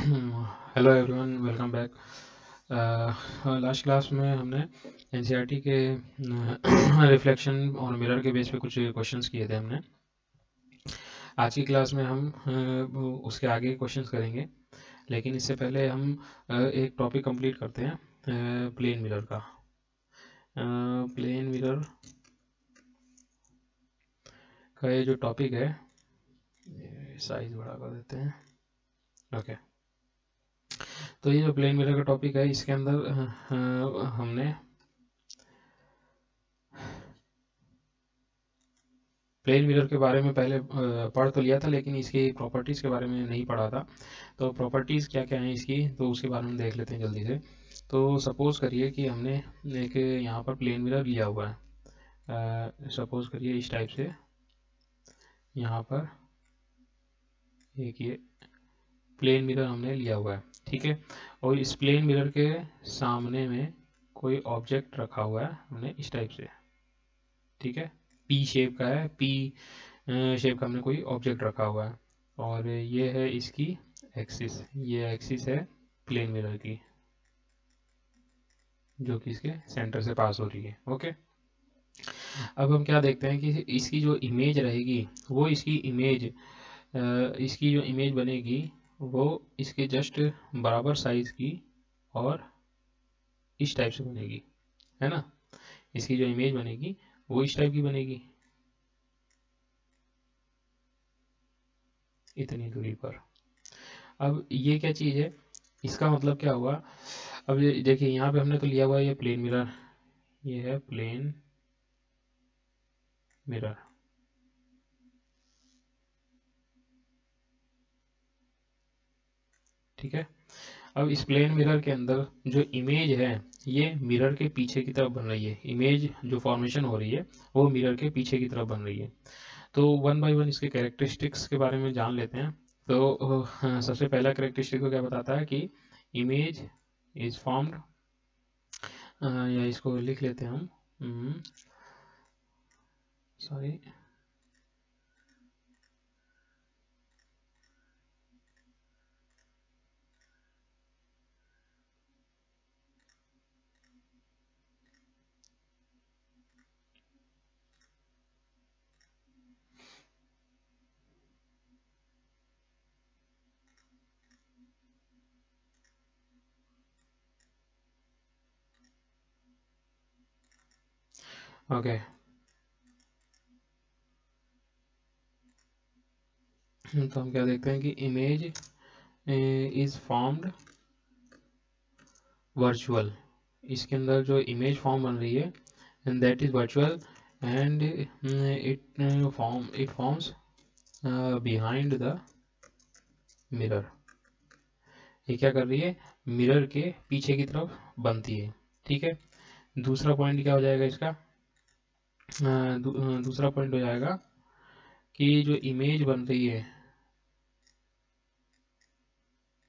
Hello everyone, welcome back. Last class में हमने NCERT के रिफ्लेक्शन और मिरर के बेस पे कुछ क्वेश्चंस किए थे हमने। आज की क्लास में हम उसके आगे क्वेश्चंस करेंगे, लेकिन इससे पहले हम एक टॉपिक कंप्लीट करते हैं प्लेन मिरर का। प्लेन मिरर का ये जो टॉपिक है, साइज बड़ा कर देते हैं। ओके, तो ये जो प्लेन मिरर का टॉपिक है, इसके अंदर हमने प्लेन मिरर के बारे में पहले पढ़ तो लिया था, लेकिन इसकी प्रॉपर्टीज़ के बारे में नहीं पढ़ा था। तो प्रॉपर्टीज़ क्या क्या हैं इसकी, तो उसके बारे में देख लेते हैं जल्दी से। तो सपोज़ करिए कि हमने एक यहाँ पर प्लेन मिरर लिया हुआ है। सपोज़ करिए इस टाइप से यहाँ पर एक ये प्लेन मिरर हमने लिया हुआ है, ठीक है। और इस प्लेन मिरर के सामने में कोई ऑब्जेक्ट रखा हुआ है हमने इस टाइप से, ठीक है। पी शेप का है, पी शेप का हमने कोई ऑब्जेक्ट रखा हुआ है, और ये है इसकी एक्सिस, ये एक्सिस है प्लेन मिरर की, जो कि इसके सेंटर से पास हो रही है। ओके, अब हम क्या देखते हैं कि इसकी जो इमेज रहेगी, वो इसकी जो इमेज बनेगी वो इसके जस्ट बराबर साइज की और इस टाइप से बनेगी, है ना। इसकी जो इमेज बनेगी वो इस टाइप की बनेगी, इतनी दूरी पर। अब ये क्या चीज़ है, इसका मतलब क्या हुआ। अब ये देखिए, यहाँ पे हमने तो लिया हुआ है ये प्लेन मिरर, ये है प्लेन मिरर, ठीक है। अब इस प्लेन मिरर के अंदर जो इमेज है, ये मिरर के पीछे की तरफ बन रही है। इमेज जो फॉर्मेशन हो रही है वो मिरर के पीछे की तरफ बन रही है। तो वन बाय वन इसके कैरेक्टरिस्टिक्स के बारे में जान लेते हैं। तो सबसे पहला कैरेक्टरिस्टिक को क्या बताता है कि इमेज इज फॉर्म्ड, या इसको लिख लेते हैं हम, सॉरी, ओके। तो हम क्या देखते हैं कि इमेज इज फॉर्म्ड वर्चुअल, इसके अंदर जो इमेज फॉर्म बन रही है and that is virtual, and it forms behind the mirror. ये क्या कर रही है, मिरर के पीछे की तरफ बनती है, ठीक है। दूसरा पॉइंट क्या हो जाएगा इसका, दूसरा पॉइंट हो जाएगा कि जो इमेज बन रही है,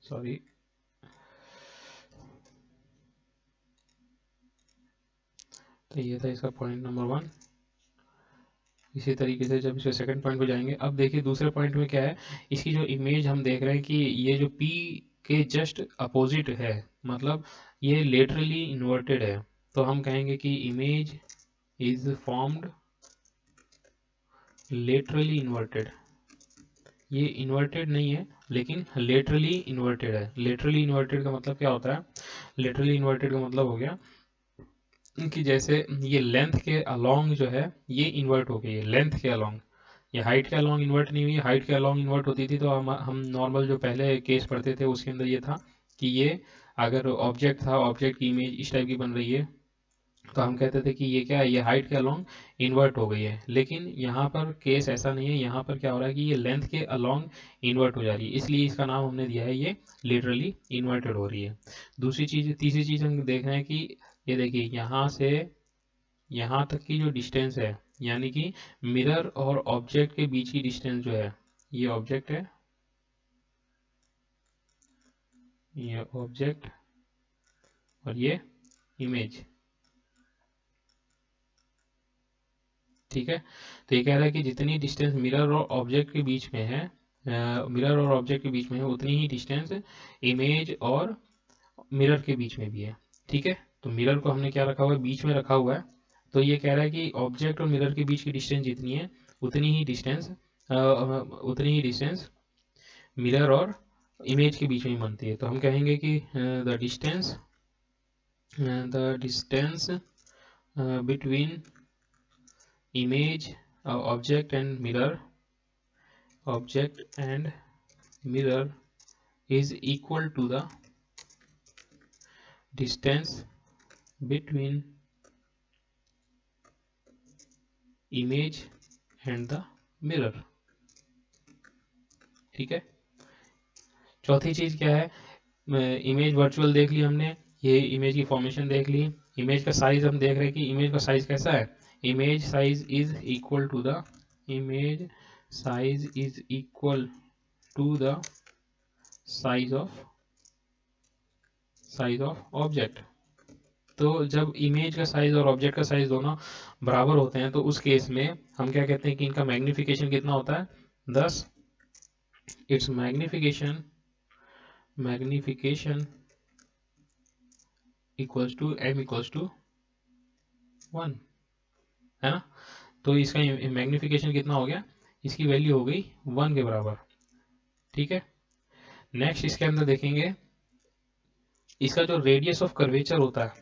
सॉरी, तो ये था इसका पॉइंट नंबर 1। इसी तरीके से जब इसके सेकंड पॉइंट पे जाएंगे, अब देखिए दूसरे पॉइंट में क्या है, इसकी जो इमेज हम देख रहे हैं कि ये जो P के जस्ट अपोजिट है, मतलब ये लेटरली इन्वर्टेड है। तो हम कहेंगे कि image is formed laterally inverted. ये इन्वर्टेड नहीं है, लेकिन लेटरली इन्वर्टेड है। लेटरली इन्वर्टेड का मतलब क्या होता है, लेटरली इन्वर्टेड का मतलब हो गया कि जैसे ये लेंथ के अलोंग जो है ये इन्वर्ट हो गई है, लेंथ के अलोंग। ये हाइट के अलोंग इन्वर्ट नहीं हुई, हाइट के अलोंग इन्वर्ट होती थी तो हम नॉर्मल जो पहले केस पढ़ते थे उसके अंदर ये था कि ये अगर ऑब्जेक्ट था, ऑब्जेक्ट की इमेज इस टाइप की बन रही है, तो हम कहते थे कि ये क्या है, ये हाइट के अलोंग इन्वर्ट हो गई है। लेकिन यहाँ पर केस ऐसा नहीं है, यहाँ पर क्या हो रहा है कि ये लेंथ के अलोंग इन्वर्ट हो जा रही है, इसलिए इसका नाम हमने दिया है ये लिटरली इन्वर्टेड हो रही है। तीसरी चीज़ हम देख रहे हैं कि ये देखिए यहाँ से यहाँ तक की जो डिस्टेंस है, यानी कि मिरर और ऑब्जेक्ट के बीच की डिस्टेंस जो है, ये ऑब्जेक्ट है, ये ऑब्जेक्ट और ये इमेज, ठीक है। तो ये कह रहा है कि जितनी डिस्टेंस मिरर और ऑब्जेक्ट के बीच में है, मिरर और ऑब्जेक्ट के बीच में है उतनी ही डिस्टेंस इमेज और मिरर के बीच में भी है। ठीक है, तो मिरर को हमने क्या रखा हुआ है, बीच में रखा हुआ है। तो ये कह रहा है कि ऑब्जेक्ट और मिरर के बीच की डिस्टेंस जितनी है उतनी ही डिस्टेंस मिरर और इमेज के बीच में बनती है। तो हम कहेंगे कि the distance between image object and mirror is equal to the distance between image and the mirror। ठीक है, चौथी चीज क्या है, इमेज वर्चुअल देख ली हमने, ये इमेज की फॉर्मेशन देख ली। इमेज का साइज हम देख रहे हैं कि इमेज का साइज कैसा है, image size is equal to the size of object. तो जब इमेज का साइज और ऑब्जेक्ट का साइज दोनों बराबर होते हैं तो उस केस में हम क्या कहते हैं कि इनका मैग्निफिकेशन कितना होता है, 10। It's magnification equals to m equals to 1, है ना। तो इसका मैग्निफिकेशन कितना हो गया, इसकी वैल्यू हो गई 1 के बराबर। ठीक है, नेक्स्ट इसके अंदर देखेंगे इसका जो रेडियस ऑफ कर्वेचर होता है,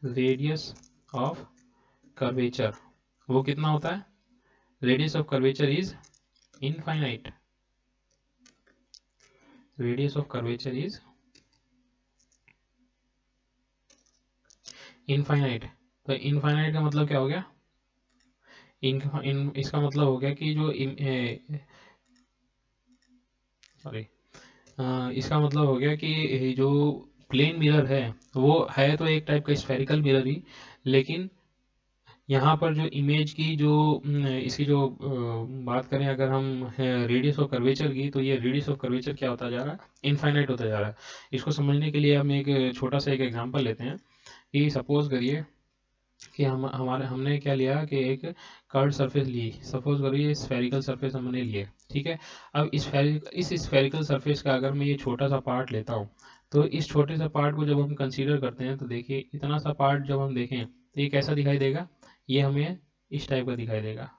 रेडियस ऑफ कर्वेचर वो कितना होता है, radius of curvature is infinite. Radius of curvature is infinite. तो इनफाइनाइट का मतलब क्या हो गया, इसका मतलब हो गया कि जो इसका मतलब हो गया कि जो प्लेन मिरर है वो है तो एक टाइप का स्फेरिकल मिरर ही, लेकिन यहाँ पर जो इमेज की जो इसकी जो बात करें अगर हम रेडियस ऑफ कर्वेचर की, तो ये रेडियस ऑफ कर्वेचर क्या होता जा रहा है, इनफाइनाइट होता जा रहा है। इसको समझने के लिए हम एक छोटा सा एक एग्जांपल लेते हैं कि सपोज करिए कि हमने क्या लिया कि एक कर्व सरफेस ली, सपोज करिए स्फेरिकल सरफेस हमने लिए। ठीक है, अब इस स्फेरिकल सरफेस का अगर मैं ये छोटा सा पार्ट लेता हूँ, तो इस छोटे सा पार्ट को जब हम कंसीडर करते हैं तो देखिए इतना सा पार्ट जब हम देखें तो ये कैसा दिखाई देगा, ये हमें इस टाइप का दिखाई देगा,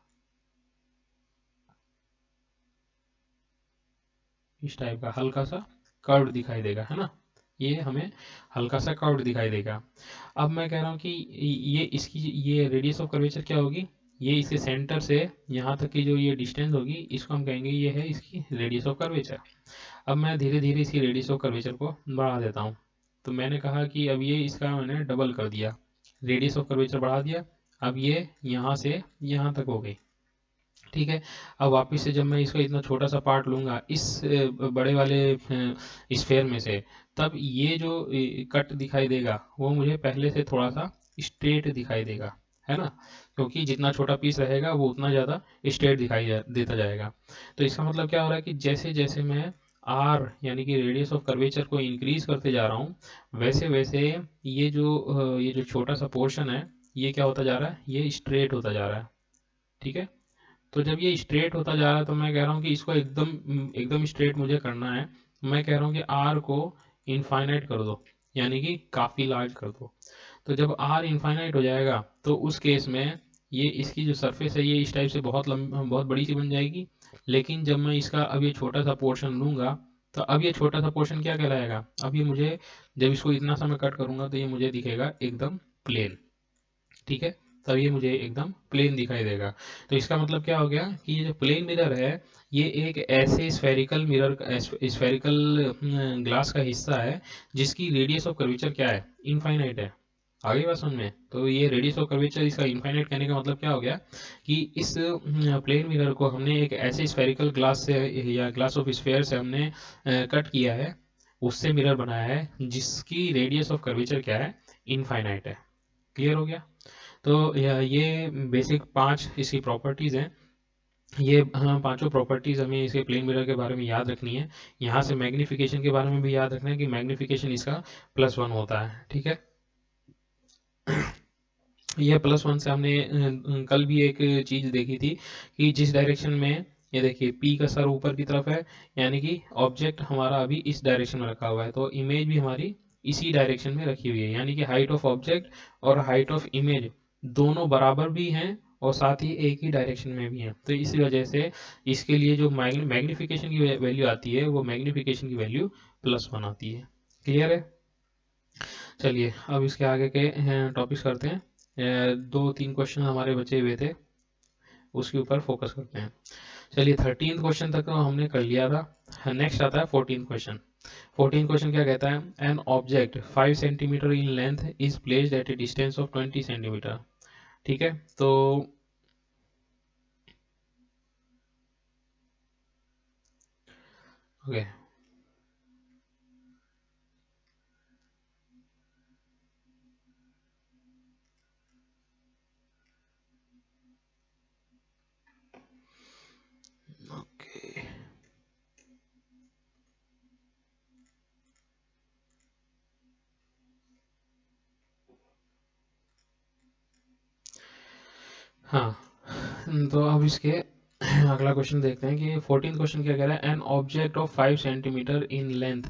इस टाइप का हल्का सा कर्व दिखाई देगा, है ना। ये हमें हल्का सा कर्व दिखाई देगा। अब मैं कह रहा हूँ कि ये रेडियस ऑफ कर्वेचर क्या होगी, ये इसके सेंटर से यहाँ तक की जो ये डिस्टेंस होगी इसको हम कहेंगे ये है इसकी रेडियस ऑफ कर्वेचर। अब मैं धीरे धीरे इसी रेडियस ऑफ कर्वेचर को बढ़ा देता हूँ। तो मैंने कहा कि अब ये इसका मैंने डबल कर दिया, रेडियस ऑफ कर्वेचर बढ़ा दिया, अब ये यहाँ से यहाँ तक हो गई। ठीक है, अब वापस से जब मैं इसका इतना छोटा सा पार्ट लूंगा इस बड़े वाले स्फेयर में से, तब ये जो कट दिखाई देगा वो मुझे पहले से थोड़ा सा स्ट्रेट दिखाई देगा, है ना, क्योंकि जितना छोटा पीस रहेगा वो उतना ज़्यादा स्ट्रेट देता जाएगा। तो इसका मतलब क्या हो रहा है कि जैसे जैसे मैं आर यानी कि रेडियस ऑफ कर्वेचर को इंक्रीज करते जा रहा हूँ, वैसे वैसे ये जो छोटा सा पोर्शन है ये क्या होता जा रहा है, ये स्ट्रेट होता जा रहा है। ठीक है, तो जब ये स्ट्रेट होता जा रहा है तो मैं कह रहा हूँ कि इसको एकदम एकदम स्ट्रेट मुझे करना है। मैं कह रहा हूँ कि आर को इनफाइनाइट कर दो, यानी कि काफ़ी लार्ज कर दो। तो जब आर इनफाइनाइट हो जाएगा तो उस केस में ये इसकी जो सरफेस है ये इस टाइप से बहुत बड़ी सी बन जाएगी। लेकिन जब मैं इसका अब ये छोटा सा पोर्शन लूँगा तो अब ये छोटा सा पोर्शन क्या कहलाएगा, अब ये मुझे जब इसको इतना सा मैं कट करूँगा तो ये मुझे दिखेगा एकदम प्लेन। ठीक है, तब ये मुझे एकदम प्लेन दिखाई देगा। तो इसका मतलब क्या हो गया कि ये जो प्लेन मिरर है ये एक ऐसे स्फेरिकल ग्लास का हिस्सा है जिसकी रेडियस ऑफ कर्वेचर क्या है, इनफाइनाइट है। आगे बात समझ में, तो ये रेडियस ऑफ कर्वेचर इसका इनफाइनाइट कहने का मतलब क्या हो गया कि इस प्लेन मिरर को हमने एक ऐसे स्फेरिकल ग्लास से या ग्लास ऑफ स्फेयर से हमने कट किया है, उससे मिरर बनाया है जिसकी रेडियस ऑफ कर्वेचर क्या है, इनफाइनाइट है। क्लियर हो गया। तो ये बेसिक 5 इसकी प्रॉपर्टीज़ हैं। ये हाँ पांचों प्रॉपर्टीज़ हमें इसके प्लेन मिरर के बारे में याद रखनी है। यहाँ से मैग्नीफिकेशन के बारे में भी याद रखना है कि मैग्नीफिकेशन इसका +1 होता है। ठीक है, यह +1 से हमने कल भी एक चीज़ देखी थी कि जिस डायरेक्शन में ये देखिए P का सर ऊपर की तरफ है, यानी कि ऑब्जेक्ट हमारा अभी इस डायरेक्शन में रखा हुआ है, तो इमेज भी हमारी इसी डायरेक्शन में रखी हुई है, यानी कि हाइट ऑफ ऑब्जेक्ट और हाइट ऑफ इमेज दोनों बराबर भी हैं और साथ ही एक ही डायरेक्शन में भी हैं। तो इसी वजह से इसके लिए जो मैग्निफिकेशन की वैल्यू आती है वो मैग्निफिकेशन की वैल्यू +1 आती है। क्लियर है? चलिए अब इसके आगे के टॉपिक्स करते हैं। 2-3 क्वेश्चन हमारे बचे हुए थे, उसके ऊपर फोकस करते हैं। चलिए 13 क्वेश्चन तक तो हमने कर लिया था। नेक्स्ट आता है 14 क्वेश्चन। 14 क्वेश्चन क्या कहता है? An object 5 centimetre in length is placed at A distance of 20 centimetre. ठीक है, तो ओके ओके हाँ, तो अब इसके अगला क्वेश्चन देखते हैं कि 14 क्वेश्चन क्या कह रहा है? An object of 5 centimetre in length.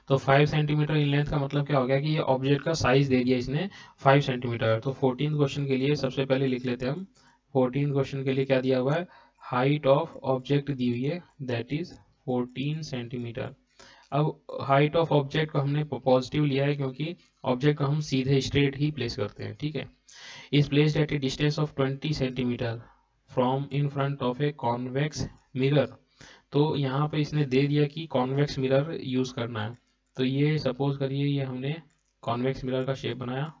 तो 5 सेंटीमीटर इन लेंथ का मतलब क्या हो गया कि ये ऑब्जेक्ट का साइज दे दिया इसने 5 सेंटीमीटर। तो 14 क्वेश्चन के लिए सबसे पहले लिख लेते हैं हम। 14 क्वेश्चन के लिए क्या दिया हुआ है? हाइट ऑफ ऑब्जेक्ट दी हुई है, दैट इज 14 सेंटीमीटर। अब हाइट ऑफ ऑब्जेक्ट को हमने पॉजिटिव लिया है क्योंकि ऑब्जेक्ट को हम सीधे स्ट्रेट ही प्लेस करते हैं। ठीक है, is placed at a distance of 20 centimetre from in front of a convex mirror। तो यहाँ पे इसने दे दिया कि कॉन्वेक्स मिरर यूज करना है। तो ये सपोज करिए ये हमने कॉन्वेक्स मिरर का शेप बनाया,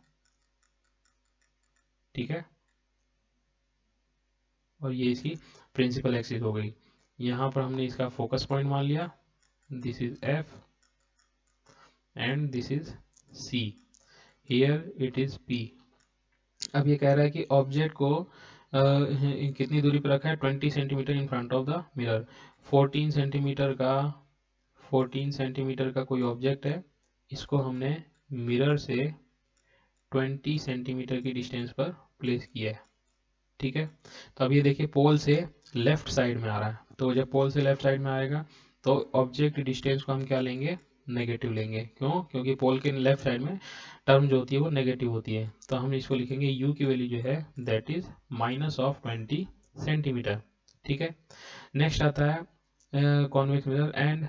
ठीक है, और ये इसकी प्रिंसिपल एक्सिस हो गई। यहाँ पर हमने इसका फोकस पॉइंट मान लिया, this is F and this is C, here it is P। अब ये कह रहा है कि ऑब्जेक्ट को कितनी दूरी पर रखा है? 20 centimetre in front of the mirror. 14 centimetre का 14 सेंटीमीटर का कोई ऑब्जेक्ट है, इसको हमने मिरर से 20 सेंटीमीटर की डिस्टेंस पर प्लेस किया है। ठीक है, तो अब ये देखिए पोल से लेफ्ट साइड में आ रहा है, तो जब पोल से लेफ्ट साइड में आएगा तो ऑब्जेक्ट डिस्टेंस को हम क्या लेंगे? नेगेटिव लेंगे। क्यों? क्योंकि पोल के लेफ्ट साइड में टर्म जो होती है वो नेगेटिव होती है। तो हम इसको लिखेंगे u की वैल्यू जो है दैट इज -20 सेंटीमीटर। ठीक है, नेक्स्ट आता है convex mirror and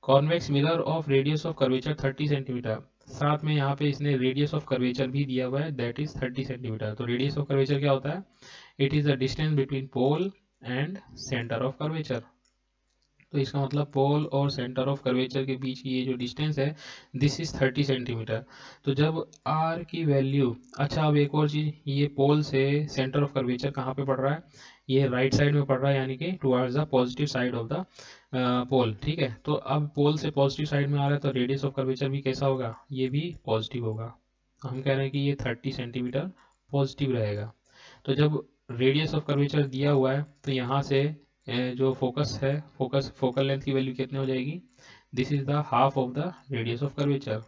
convex mirror of radius of curvature 30 centimetre. साथ में यहाँ पे इसने रेडियस ऑफ कर्वेचर भी दिया हुआ है, दैट इज 30 सेंटीमीटर। तो रेडियस ऑफ कर्वेचर क्या होता है? It is the distance between pole and centre of curvature. तो इसका मतलब पोल और सेंटर ऑफ कर्वेचर के बीच की ये जो डिस्टेंस है दिस इज 30 सेंटीमीटर। तो जब r की वैल्यू, अच्छा अब एक और चीज, ये पोल से सेंटर ऑफ कर्वेचर कहाँ पे पड़ रहा है? ये राइट साइड में पड़ रहा है, यानी कि towards the positive side of the pole. ठीक है, तो अब पोल से पॉजिटिव साइड में आ रहा है तो रेडियस ऑफ कर्वेचर भी कैसा होगा? ये भी पॉजिटिव होगा। तो हम कह रहे हैं कि ये 30 सेंटीमीटर पॉजिटिव रहेगा। तो जब रेडियस ऑफ कर्वेचर दिया हुआ है तो यहाँ से जो फोकस है, फोकल लेंथ की वैल्यू कितनी हो जाएगी? This is the half of the radius of curvature.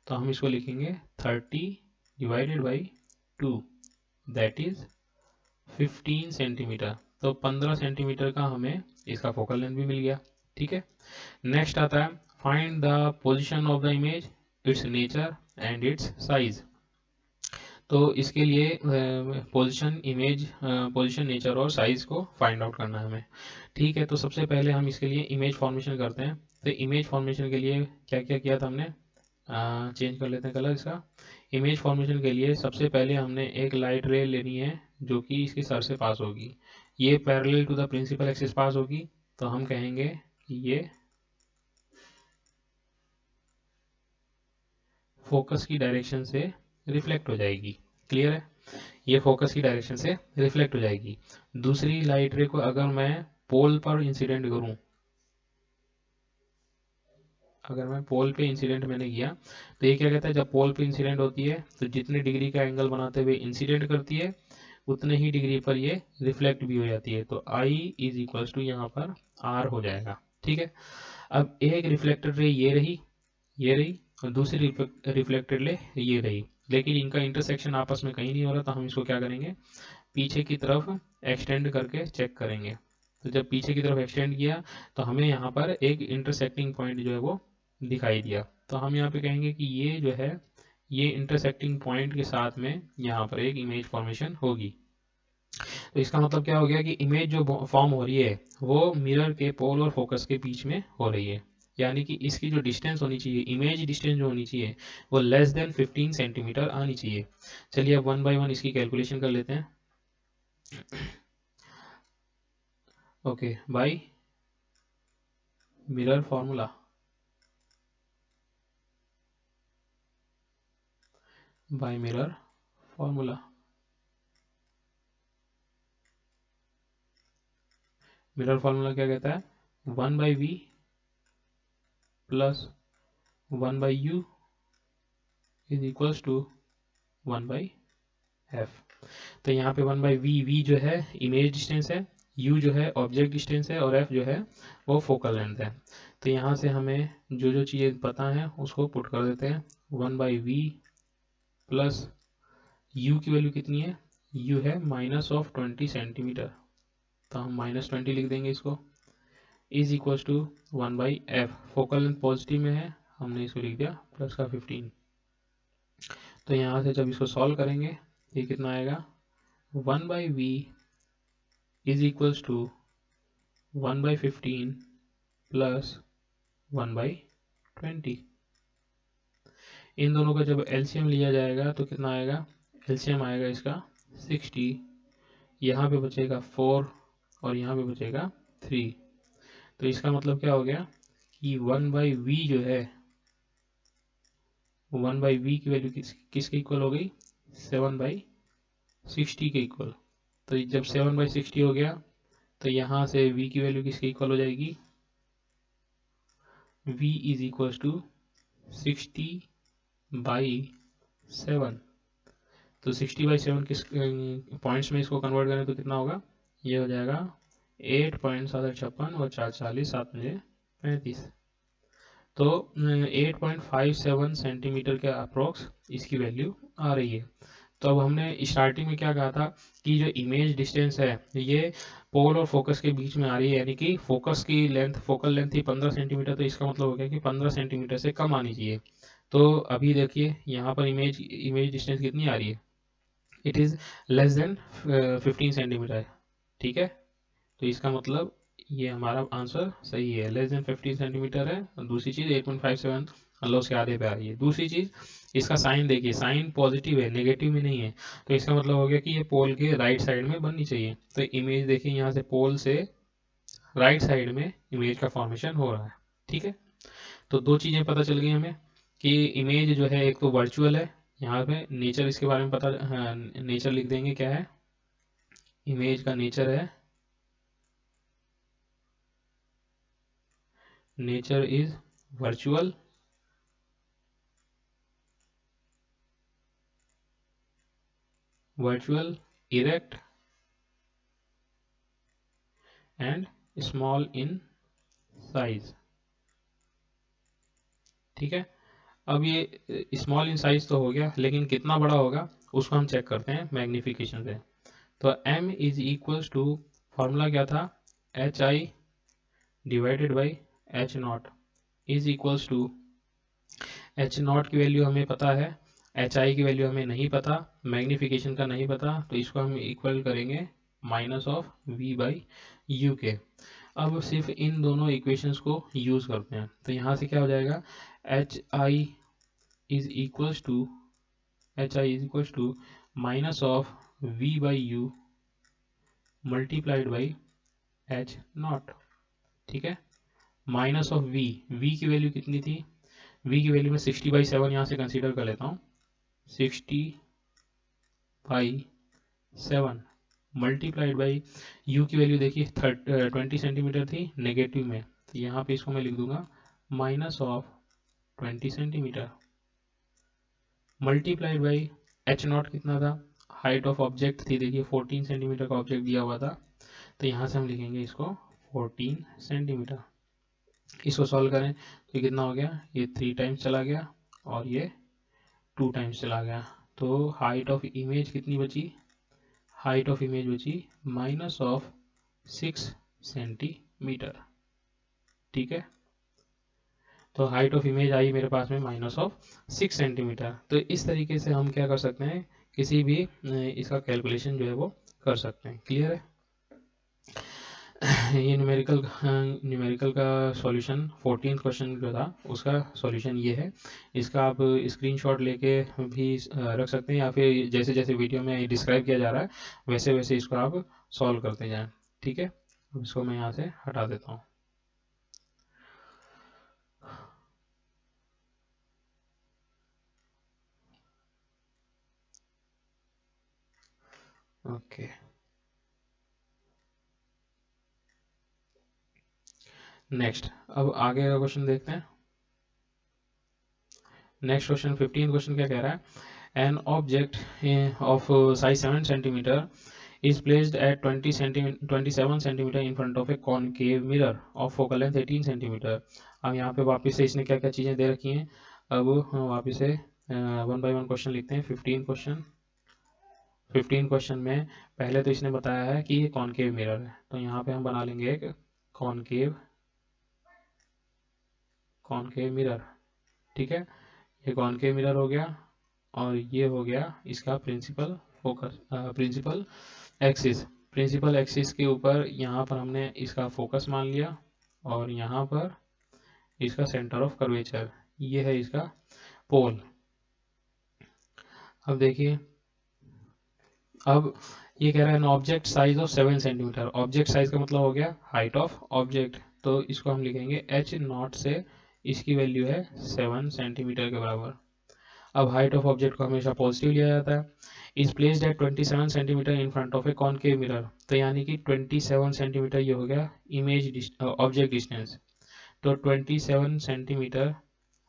तो हम इसको लिखेंगे 30 divided by 2, that is 15 centimetre. तो 15 सेंटीमीटर का हमें इसका फोकल लेंथ भी मिल गया। ठीक है, नेक्स्ट आता है find the position of the image, it's nature and it's size. तो इसके लिए पोजीशन, इमेज, पोजीशन, नेचर और साइज को फाइंड आउट करना है हमें। ठीक है, तो सबसे पहले हम इसके लिए इमेज फॉर्मेशन करते हैं। तो इमेज फॉर्मेशन के लिए क्या क्या किया था हमने? चेंज कर लेते हैं कलर इसका। इमेज फॉर्मेशन के लिए सबसे पहले हमने एक लाइट रे लेनी है जो कि इसके सर से पास होगी, ये parallel to the principal axis pass होगी। तो हम कहेंगे कि ये फोकस की डायरेक्शन से रिफ्लेक्ट हो जाएगी। क्लियर है? ये फोकस की डायरेक्शन से रिफ्लेक्ट हो जाएगी। दूसरी लाइट रे को अगर मैं पोल पर इंसिडेंट करूं, अगर मैं पोल पे इंसिडेंट मैंने किया तो ये क्या कहता है? जब पोल पे इंसिडेंट होती है तो जितने डिग्री का एंगल बनाते हुए इंसिडेंट करती है उतने ही डिग्री पर ये रिफ्लेक्ट भी हो जाती है। तो I इज इक्वल्स टू यहाँ पर R हो जाएगा। ठीक है, अब एक रिफ्लेक्टेड रे ये रही और दूसरी रिफ्लेक्टेड रे ये रही, लेकिन इनका इंटरसेक्शन आपस में कहीं नहीं हो रहा। तो हम इसको क्या करेंगे? पीछे की तरफ एक्सटेंड करके चेक करेंगे। तो जब पीछे की तरफ एक्सटेंड किया तो हमें यहाँ पर एक इंटरसेक्टिंग पॉइंट जो है वो दिखाई दिया। तो हम यहाँ पे कहेंगे कि ये जो है ये इंटरसेक्टिंग पॉइंट के साथ में यहाँ पर एक इमेज फॉर्मेशन होगी। तो इसका मतलब क्या हो गया कि इमेज जो फॉर्म हो रही है वो मिरर के पोल और फोकस के बीच में हो रही है, यानी कि इसकी जो डिस्टेंस होनी चाहिए, इमेज डिस्टेंस जो होनी चाहिए वो लेस देन 15 सेंटीमीटर आनी चाहिए। चलिए अब वन बाय वन इसकी कैलकुलेशन कर लेते हैं। Okay, by mirror formula, by mirror formula, mirror formula क्या कहता है, 1/v plus 1/u is equals to 1/f। तो यहाँ पे 1/v, v जो है इमेज डिस्टेंस है, u जो है ऑब्जेक्ट डिस्टेंस है और f जो है वो फोकल लेंथ है। तो यहाँ से हमें जो जो चीज़ें पता है उसको पुट कर देते हैं। 1/v प्लस u की वैल्यू कितनी है, u है -20 सेंटीमीटर, तो हम -20 लिख देंगे इसको, is equals to 1/f। Focal length positive में है, हमने इसको लिख दिया प्लस का 15। तो यहाँ से जब इसको सॉल्व करेंगे ये कितना आएगा, 1/v is equals to 1/15 plus 1/20। इन दोनों का जब एलसीएम लिया जाएगा तो कितना आएगा, एलसीएम आएगा इसका 60, यहाँ पे बचेगा 4 और यहाँ पे बचेगा 3। तो इसका मतलब क्या हो गया कि 1/v जो है 1/v की वैल्यू किसके इक्वल हो गई, 7/60 के इक्वल। तो जब 7/60 हो गया तो यहाँ से v की वैल्यू किसके इक्वल हो जाएगी, v इज इक्वल टू 60/7। तो 60/7 किस पॉइंट्स में इसको कन्वर्ट करें तो कितना होगा, ये हो जाएगा 8.756 और 440 7 35। तो 8.57 सेंटीमीटर के अप्रोक्स इसकी वैल्यू आ रही है। तो अब हमने स्टार्टिंग में क्या कहा था कि जो इमेज डिस्टेंस है ये पोल और फोकस के बीच में आ रही है, यानी कि फोकस की लेंथ, फोकल लेंथ थी 15 सेंटीमीटर, तो इसका मतलब हो गया कि 15 सेंटीमीटर से कम आनी चाहिए। तो अभी देखिए यहाँ पर इमेज डिस्टेंस कितनी आ रही है, it is less than 15 centimetre, ठीक है। तो इसका मतलब ये हमारा आंसर सही है, लेस देन 15 सेंटीमीटर है। और दूसरी चीज़ 8.57 अल्लाह उसके आधे पे आ रही है। दूसरी चीज़ इसका साइन देखिए, साइन पॉजिटिव है, नेगेटिव में नहीं है, तो इसका मतलब हो गया कि ये पोल के राइट साइड में बननी चाहिए। तो इमेज देखिए यहाँ से पोल से राइट साइड में इमेज का फॉर्मेशन हो रहा है, ठीक है। तो दो चीज़ें पता चल गई हमें कि इमेज जो है एक तो वर्चुअल है, यहाँ पे नेचर इसके बारे में पता, हाँ, नेचर लिख देंगे, क्या है इमेज का नेचर है, nature is virtual, virtual, erect and small in size, ठीक है। अब ये स्मॉल इन साइज तो हो गया, लेकिन कितना बड़ा होगा उसको हम चेक करते हैं मैग्निफिकेशन से। तो m is equals to, formula क्या था, H I divided by H not is equals to, H not की वैल्यू हमें पता है, एच आई की वैल्यू हमें नहीं पता, मैग्निफिकेशन का नहीं पता, तो इसको हम इक्वल करेंगे -v/u के। अब सिर्फ इन दोनों इक्वेशंस को यूज़ करते हैं, तो यहाँ से क्या हो जाएगा, H I is equals to, H I is equals to -v/u multiplied by H not, ठीक है। -v की वैल्यू कितनी थी, v की वैल्यू में 60/7 यहाँ से कंसीडर कर लेता हूँ, 60/7 मल्टीप्लाइड बाई u की वैल्यू देखिए 20 सेंटीमीटर थी नेगेटिव में, तो यहाँ पे इसको मैं लिख दूंगा -20 centimetre, multiplied by H not कितना था, हाइट ऑफ ऑब्जेक्ट थी देखिए 14 सेंटीमीटर का ऑब्जेक्ट दिया हुआ था, तो यहाँ से हम लिखेंगे इसको 14 सेंटीमीटर। इसको सॉल्व करें तो कितना हो गया, ये 3 टाइम्स चला गया और ये 2 टाइम्स चला गया, तो हाइट ऑफ इमेज कितनी बची, हाइट ऑफ इमेज बची -6 सेंटीमीटर। ठीक है, तो हाइट ऑफ इमेज आई मेरे पास में -6 सेंटीमीटर। तो इस तरीके से हम क्या कर सकते हैं, किसी भी इसका कैलकुलेशन जो है वो कर सकते हैं। क्लियर है? ये न्यूमेरिकल का सॉल्यूशन 14th क्वेश्चन जो था उसका सॉल्यूशन ये है। इसका आप स्क्रीनशॉट लेके भी रख सकते हैं, या फिर जैसे जैसे वीडियो में डिस्क्राइब किया जा रहा है वैसे वैसे इसको आप सॉल्व करते जाएं। ठीक है, इसको मैं यहाँ से हटा देता हूँ। ओके, नेक्स्ट, अब आगे का क्वेश्चन देखते हैं। नेक्स्ट क्वेश्चन 15 क्वेश्चन क्या कह रहा है, an object of size 7 centimetre is placed at 27 centimeter in front of a concave mirror of focal length 18 centimeter। अब यहाँ पे वापस से इसने क्या क्या चीज़ें दे रखी हैं, अब हम वापस से 1 by 1 क्वेश्चन लिखते हैं। 15 क्वेश्चन में पहले तो इसने बताया है कि ये कॉनकेव मिरर है, तो यहाँ पे हम बना लेंगे एक कॉनकेव मिरर। ठीक है, ये कॉनकेव मिरर हो गया, और ये हो गया इसका प्रिंसिपल एक्सिस। प्रिंसिपल एक्सिस के ऊपर यहाँ पर हमने इसका फोकस मान लिया, और यहाँ पर इसका सेंटर ऑफ कर्वेचर, ये है इसका पोल। अब देखिए, अब ये कह रहा है object size of 7 centimetre. Object size का मतलब हो गया हाइट ऑफ ऑब्जेक्ट, तो इसको हम लिखेंगे h0 से इसकी वैल्यू है 7 सेंटीमीटर के बराबर। अब हाइट ऑफ ऑब्जेक्ट को हमेशा पॉजिटिव लिया जाता है। Is placed at 27 centimetre in front of A concave mirror, तो यानी कि 27 सेंटीमीटर ये हो गया इमेज ऑब्जेक्ट डिस्टेंस। तो 27 सेंटीमीटर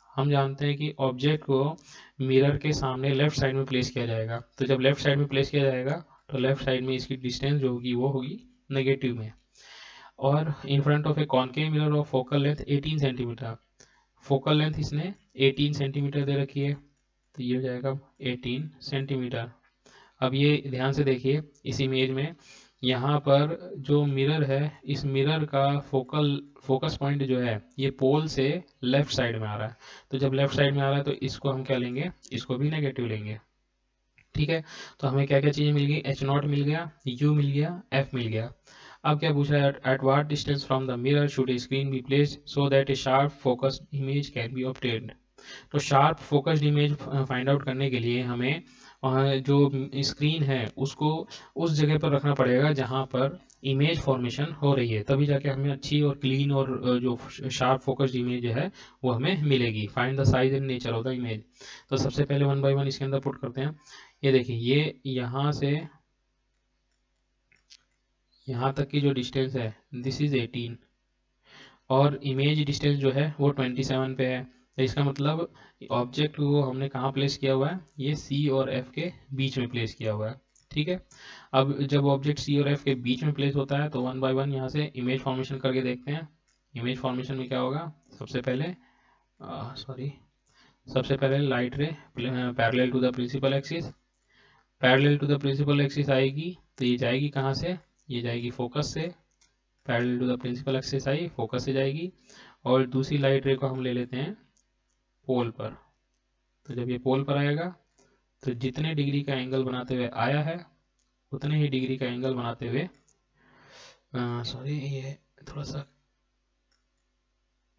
हम जानते हैं कि ऑब्जेक्ट को मिरर के सामने लेफ्ट साइड में प्लेस किया जाएगा, तो जब लेफ्ट साइड में प्लेस किया जाएगा तो लेफ्ट साइड में इसकी डिस्टेंस जो होगी वो होगी नेगेटिव में। और in front of A concave mirror of focal length 18 centimetre, focal length इसने 18 सेंटीमीटर दे रखी है, तो ये हो जाएगा 18 सेंटीमीटर। अब ये ध्यान से देखिए, इस इमेज में यहाँ पर जो मिरर है, इस मिरर का फोकस पॉइंट जो है ये पोल से लेफ्ट साइड में आ रहा है, तो जब लेफ्ट साइड में आ रहा है तो इसको हम क्या लेंगे, इसको भी नेगेटिव लेंगे। ठीक है, तो हमें क्या क्या चीज़ें मिल गई, h0 मिल गया, u मिल गया, f मिल गया। अब क्या पूछ रहा है, at what distance from the mirror should a screen be placed so that a sharp focused image can be obtained. तो sharp focused image find out करने के लिए हमें जो स्क्रीन है उसको उस जगह पर रखना पड़ेगा जहाँ पर इमेज फॉर्मेशन हो रही है, तभी जाके हमें अच्छी और क्लीन और जो शार्प फोकस्ड इमेज है वो हमें मिलेगी। Find the size and nature of the image. तो सबसे पहले 1 by 1 इसके अंदर पुट करते हैं। ये देखिए, ये यहाँ से यहाँ तक की जो डिस्टेंस है दिस इज 18, और इमेज डिस्टेंस जो है वो 27 पे है, तो इसका मतलब ऑब्जेक्ट को हमने कहाँ प्लेस किया हुआ है, ये C और F के बीच में प्लेस किया हुआ है। ठीक है, अब जब ऑब्जेक्ट C और F के बीच में प्लेस होता है तो 1 by 1 यहाँ से इमेज फॉर्मेशन करके देखते हैं। इमेज फॉर्मेशन में क्या होगा, सबसे पहले light ray parallel to the principal axis, parallel to the principal axis आएगी तो ये जाएगी कहाँ से, ये जाएगी फोकस से, parallel to the principal axis आई, फोकस से जाएगी, और दूसरी लाइट रे को हम ले लेते हैं पोल पर। तो जब ये पोल पर आएगा तो जितने डिग्री का एंगल बनाते हुए आया है उतने ही डिग्री का एंगल बनाते हुए ये थोड़ा सा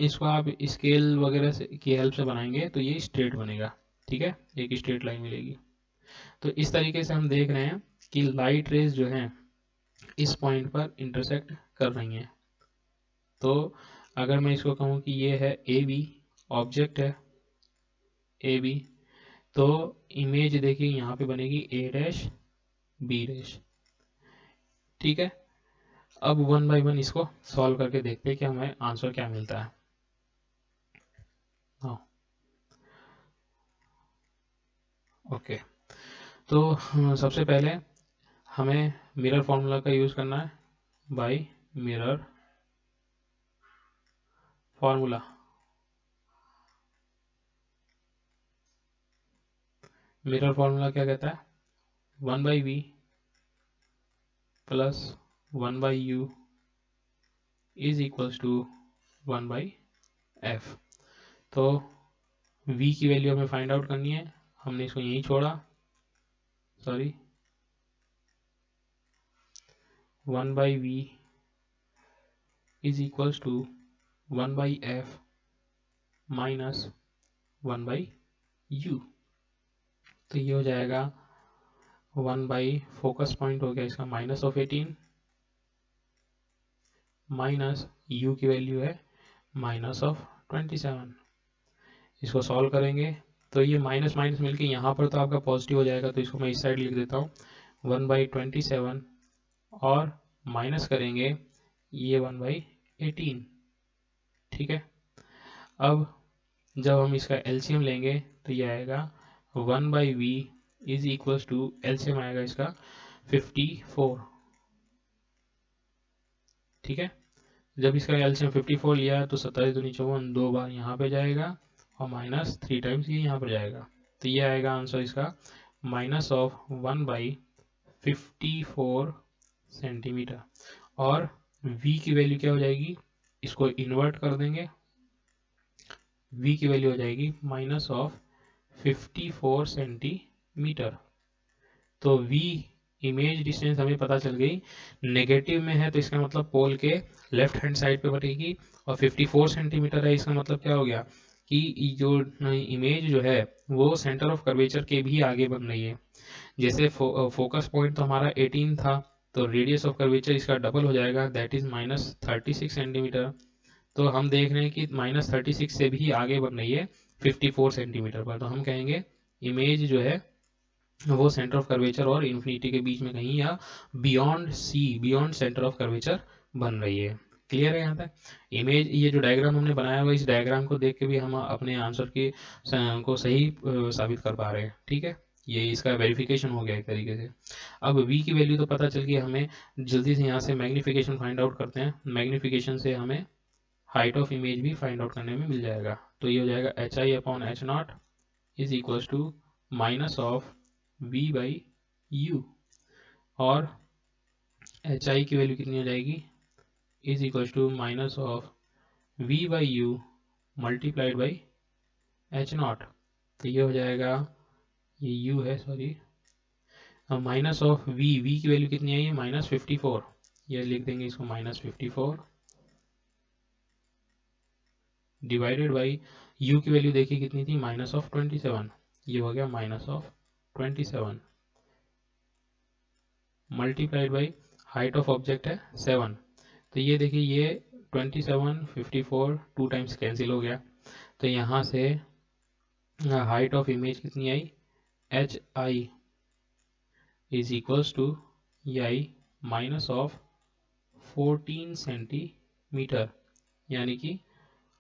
इसको आप स्केल वगैरह से की हेल्प से बनाएंगे तो ये स्ट्रेट बनेगा। ठीक है, एक स्ट्रेट लाइन मिलेगी। तो इस तरीके से हम देख रहे हैं कि लाइट रेज जो है इस पॉइंट पर इंटरसेक्ट कर रही हैं। तो अगर मैं इसको कहूँ कि ये है ए बी, ऑब्जेक्ट है ए बी, तो इमेज देखिए यहाँ पे बनेगी ए डैश बी डैश। ठीक है, अब 1 by 1 इसको सॉल्व करके देखते हैं कि हमें आंसर क्या मिलता है। हाँ, ओके, तो सबसे पहले हमें मिरर फॉर्मूला का यूज़ करना है, by mirror formula. Mirror formula क्या कहता है, 1 by v plus 1 by u is equals to 1/f। तो v की वैल्यू हमें फाइंड आउट करनी है, हमने इसको यहीं छोड़ा, sorry 1/v is equals to 1/f minus 1/u। तो ये हो जाएगा 1 फोकस पॉइंट हो गया इसका -18 माइनस u की वैल्यू है -27। इसको सॉल्व करेंगे तो ये माइनस माइनस मिलके यहाँ पर तो आपका पॉजिटिव हो जाएगा, तो इसको मैं इस साइड लिख देता हूँ 1/27 और माइनस करेंगे ये 1/18। ठीक है, अब जब हम इसका एलसीएम लेंगे तो ये आएगा 1/v is equals to, LCM आएगा इसका 54। ठीक है, जब इसका एलसीएम 54 लिया तो 27 दूनी 54, 2 बार यहाँ पे जाएगा और -3 टाइम्स ये यहाँ पर जाएगा, तो ये आएगा आंसर इसका -1/54 सेंटीमीटर। और v की वैल्यू क्या हो जाएगी, इसको इन्वर्ट कर देंगे, v की वैल्यू हो जाएगी -54 सेंटीमीटर। तो v इमेज डिस्टेंस हमें पता चल गई, नेगेटिव में है तो इसका मतलब पोल के लेफ्ट हैंड साइड पे बनेगी, और 54 सेंटीमीटर है, इसका मतलब क्या हो गया कि जो इमेज जो है वो सेंटर ऑफ कर्वेचर के भी आगे बन रही है। जैसे फोकस पॉइंट तो हमारा 18 था, तो रेडियस ऑफ कर्वेचर इसका डबल हो जाएगा, दैट इज -36 सेंटीमीटर। तो हम देख रहे हैं कि -36 से भी आगे बन रही है 54 सेंटीमीटर पर, तो हम कहेंगे इमेज जो है वो सेंटर ऑफ कर्वेचर और इन्फिनिटी के बीच में कहीं या beyond C, beyond centre of curvature बन रही है। क्लियर है यहाँ तक? इमेज, ये जो डायग्राम हमने बनाया हुआ, इस डायग्राम को देख के भी हम अपने आंसर की को सही साबित कर पा रहे हैं। ठीक है, ये इसका वेरिफिकेशन हो गया एक तरीके से। अब v की वैल्यू तो पता चल गई, हमें जल्दी से यहाँ से मैग्निफिकेशन फाइंड आउट करते हैं। मैग्निफिकेशन से हमें हाइट ऑफ इमेज भी फाइंड आउट करने में मिल जाएगा। तो ये हो जाएगा HI/H0 is equals to minus of v/u, और HI की वैल्यू कितनी हो जाएगी, is equals to minus of v/u multiplied by H0। तो ये हो जाएगा, ये u है सॉरी, माइनस ऑफ v की वैल्यू कितनी आई है -54, ये लिख देंगे इसको -54 डिवाइडेड बाई u की वैल्यू देखिए कितनी थी -27, ये हो गया -27 multiplied by height of object है 7, तो ये देखिए ये 27 54 2 टाइम्स कैंसिल हो गया, तो यहाँ से हाइट ऑफ इमेज कितनी आई HI इज इक्वल्स टू आई माइनस ऑफ 14 सेंटीमीटर, यानी कि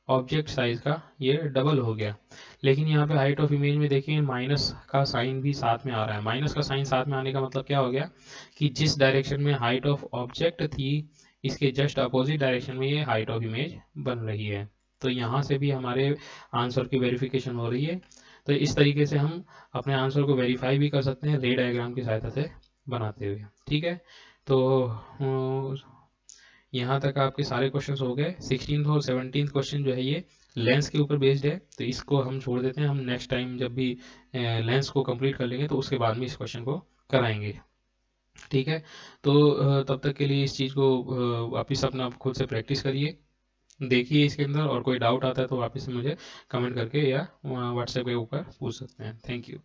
ऑब्जेक्ट साइज का ये डबल हो गया। लेकिन यहाँ पे हाइट ऑफ इमेज में देखिए माइनस का साइन भी साथ में आ रहा है। माइनस का साइन साथ में आने का मतलब क्या हो गया कि जिस डायरेक्शन में हाइट ऑफ ऑब्जेक्ट थी, इसके जस्ट अपोजिट डायरेक्शन में ये हाइट ऑफ इमेज बन रही है। तो यहाँ से भी हमारे आंसर की वेरिफिकेशन हो रही है। तो इस तरीके से हम अपने आंसर को वेरीफाई भी कर सकते हैं रे डायग्राम की सहायता से बनाते हुए। ठीक है, तो यहाँ तक आपके सारे क्वेश्चंस हो गए। 16th और 17th क्वेश्चन जो है ये लेंस के ऊपर बेस्ड है, तो इसको हम छोड़ देते हैं। हम नेक्स्ट टाइम जब भी लेंस को कंप्लीट कर लेंगे तो उसके बाद में इस क्वेश्चन को कराएंगे। ठीक है, तो तब तक के लिए इस चीज़ को वापस अपना खुद से प्रैक्टिस करिए, देखिए इसके अंदर, और कोई डाउट आता है तो वापस से मुझे कमेंट करके या व्हाट्सएप के ऊपर पूछ सकते हैं। Thank you.